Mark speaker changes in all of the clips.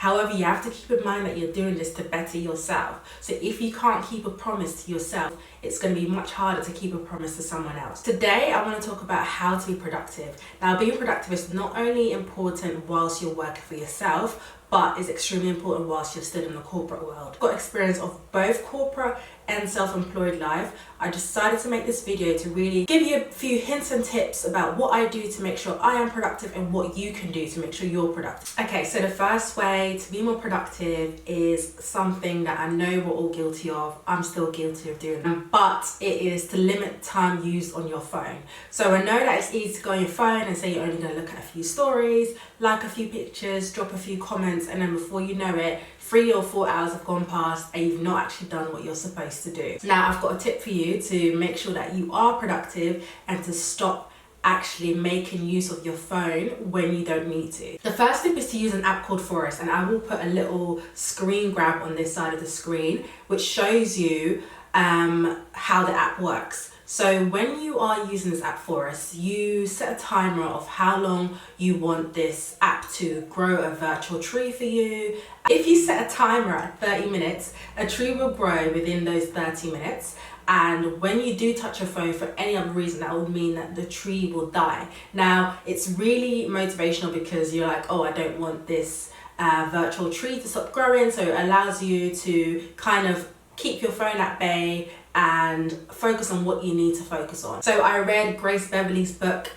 Speaker 1: However, you have to keep in mind that you're doing this to better yourself. So if you can't keep a promise to yourself, it's going to be much harder to keep a promise to someone else. Today, I want to talk about how to be productive. Now, being productive is not only important whilst you're working for yourself, but is extremely important whilst you're still in the corporate world. I've got experience of both corporate and self-employed life. I decided to make this video to really give you a few hints and tips about what I do to make sure I am productive and what you can do to make sure you're productive. Okay, so the first way to be more productive is something that I know we're all guilty of. I'm still guilty of doing that, but it is to limit time used on your phone. So I know that it's easy to go on your phone and say you're only going to look at a few stories, like a few pictures, drop a few comments, and then before you know it, 3 or 4 hours have gone past and you've not actually done what you're supposed to do. Now, I've got a tip for you to make sure that you are productive and to stop actually making use of your phone when you don't need to. The first tip is to use an app called Forest, and I will put a little screen grab on this side of the screen which shows you how the app works. So when you are using this app Forest, you set a timer of how long you want this app to grow a virtual tree for you. If you set a timer at 30 minutes, a tree will grow within those 30 minutes. And when you do touch your phone for any other reason, that would mean that the tree will die. Now, it's really motivational because you're like, oh, I don't want this virtual tree to stop growing. So it allows you to kind of keep your phone at bay and focus on what you need to focus on. So I read Grace Beverly's book,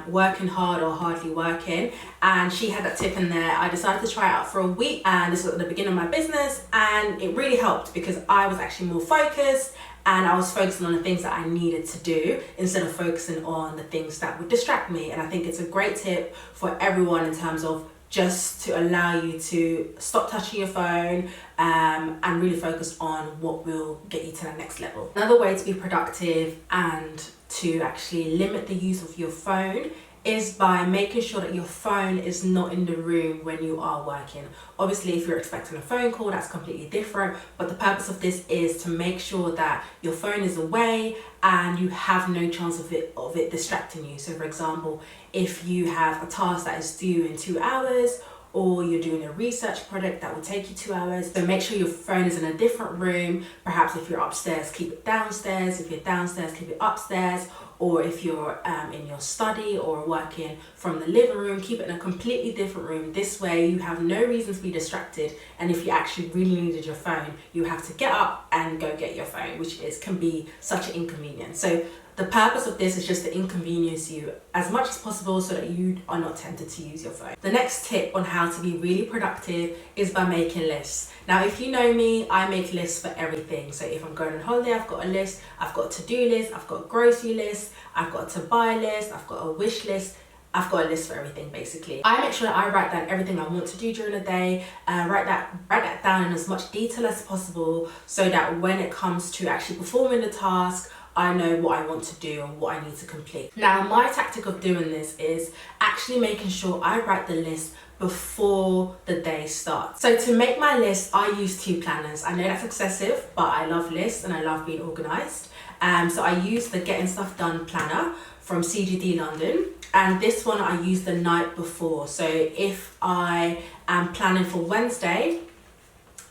Speaker 1: Working Hard or Hardly Working, and she had that tip in there. I decided to try it out for a week, and this was at the beginning of my business, and it really helped because I was actually more focused and I was focusing on the things that I needed to do instead of focusing on the things that would distract me. And I think it's a great tip for everyone in terms of just to allow you to stop touching your phone and really focus on what will get you to the next level. Another way to be productive and to actually limit the use of your phone is by making sure that your phone is not in the room when you are working. Obviously, if you're expecting a phone call, that's completely different, but the purpose of this is to make sure that your phone is away and you have no chance of it distracting you. So for example, if you have a task that is due in 2 hours, or you're doing a research project that will take you 2 hours, so make sure your phone is in a different room. Perhaps if you're upstairs, keep it downstairs. If you're downstairs, keep it upstairs. Or if you're in your study or working from the living room, keep it in a completely different room. This way you have no reason to be distracted, and if you actually really needed your phone, you have to get up and go get your phone, which can be such an inconvenience. So the purpose of this is just to inconvenience you as much as possible so that you are not tempted to use your phone. The next tip on how to be really productive is by making lists. Now, if you know me, I make lists for everything. So if I'm going on holiday, I've got a list, I've got a to-do list, I've got a grocery list, I've got a to-buy list, I've got a wish list. I've got a list for everything basically. I make sure that I write down everything I want to do during the day, write that down in as much detail as possible so that when it comes to actually performing the task, I know what I want to do and what I need to complete. Now, my tactic of doing this is actually making sure I write the list before the day starts. So to make my list, I use 2 planners. I know that's excessive, but I love lists and I love being organized. So I use the Getting Stuff Done planner from CGD London, and this one I use the night before. So if I am planning for Wednesday,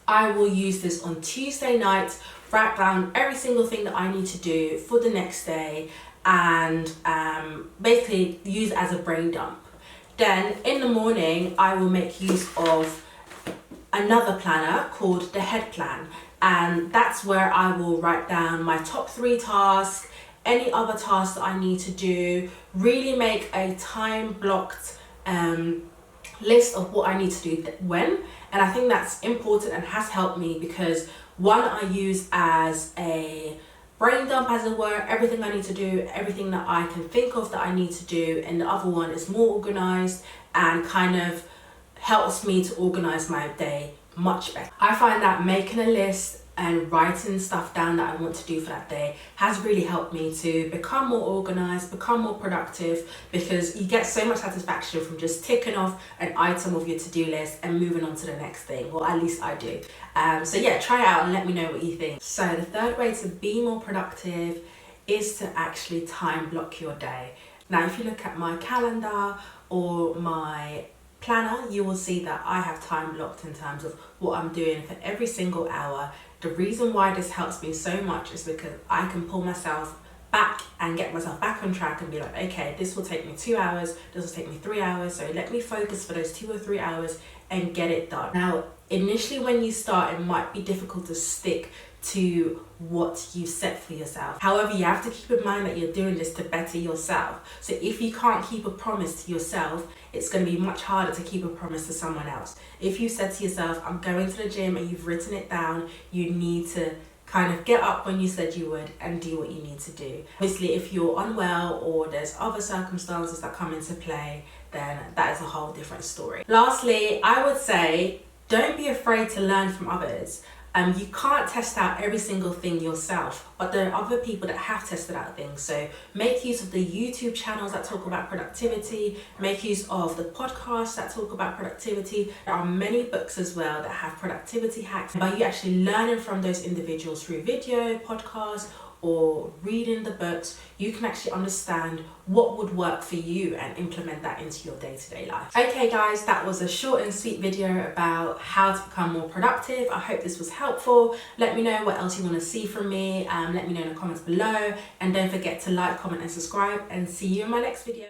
Speaker 1: I will use this on Tuesday night, write down every single thing that I need to do for the next day, and basically use it as a brain dump. Then in the morning, I will make use of another planner called the Head Plan, and that's where I will write down my top 3 tasks, any other tasks that I need to do, really make a time blocked list of what I need to do when. And I think that's important and has helped me because one, I use as a brain dump, as it were, everything I need to do, everything that I can think of that I need to do, and the other one is more organized and kind of helps me to organize my day much better. I find that making a list and writing stuff down that I want to do for that day has really helped me to become more organized, become more productive, because you get so much satisfaction from just ticking off an item of your to-do list and moving on to the next thing. Well, at least I do. So yeah, try it out and let me know what you think. So the third way to be more productive is to actually time block your day. Now, if you look at my calendar or my planner, you will see that I have time blocked in terms of what I'm doing for every single hour. The reason why this helps me so much is because I can pull myself back and get myself back on track and be like, okay, this will take me 2 hours, this will take me 3 hours, so let me focus for those 2 or 3 hours and get it done. Now, initially when you start, it might be difficult to stick to what you set for yourself. However, you have to keep in mind that you're doing this to better yourself. So if you can't keep a promise to yourself, it's going to be much harder to keep a promise to someone else. If you said to yourself, I'm going to the gym, and you've written it down, you need to kind of get up when you said you would and do what you need to do. Obviously, if you're unwell or there's other circumstances that come into play, then that is a whole different story. Lastly, I would say don't be afraid to learn from others. You can't test out every single thing yourself, but there are other people that have tested out things. So make use of the YouTube channels that talk about productivity, make use of the podcasts that talk about productivity. There are many books as well that have productivity hacks. By you actually learning from those individuals through video, podcasts, or reading the books, you can actually understand what would work for you and implement that into your day-to-day life. Okay guys, that was a short and sweet video about how to become more productive. I hope this was helpful. Let me know what else you want to see from me. Let me know in the comments below, and don't forget to like, comment and subscribe, and see you in my next video.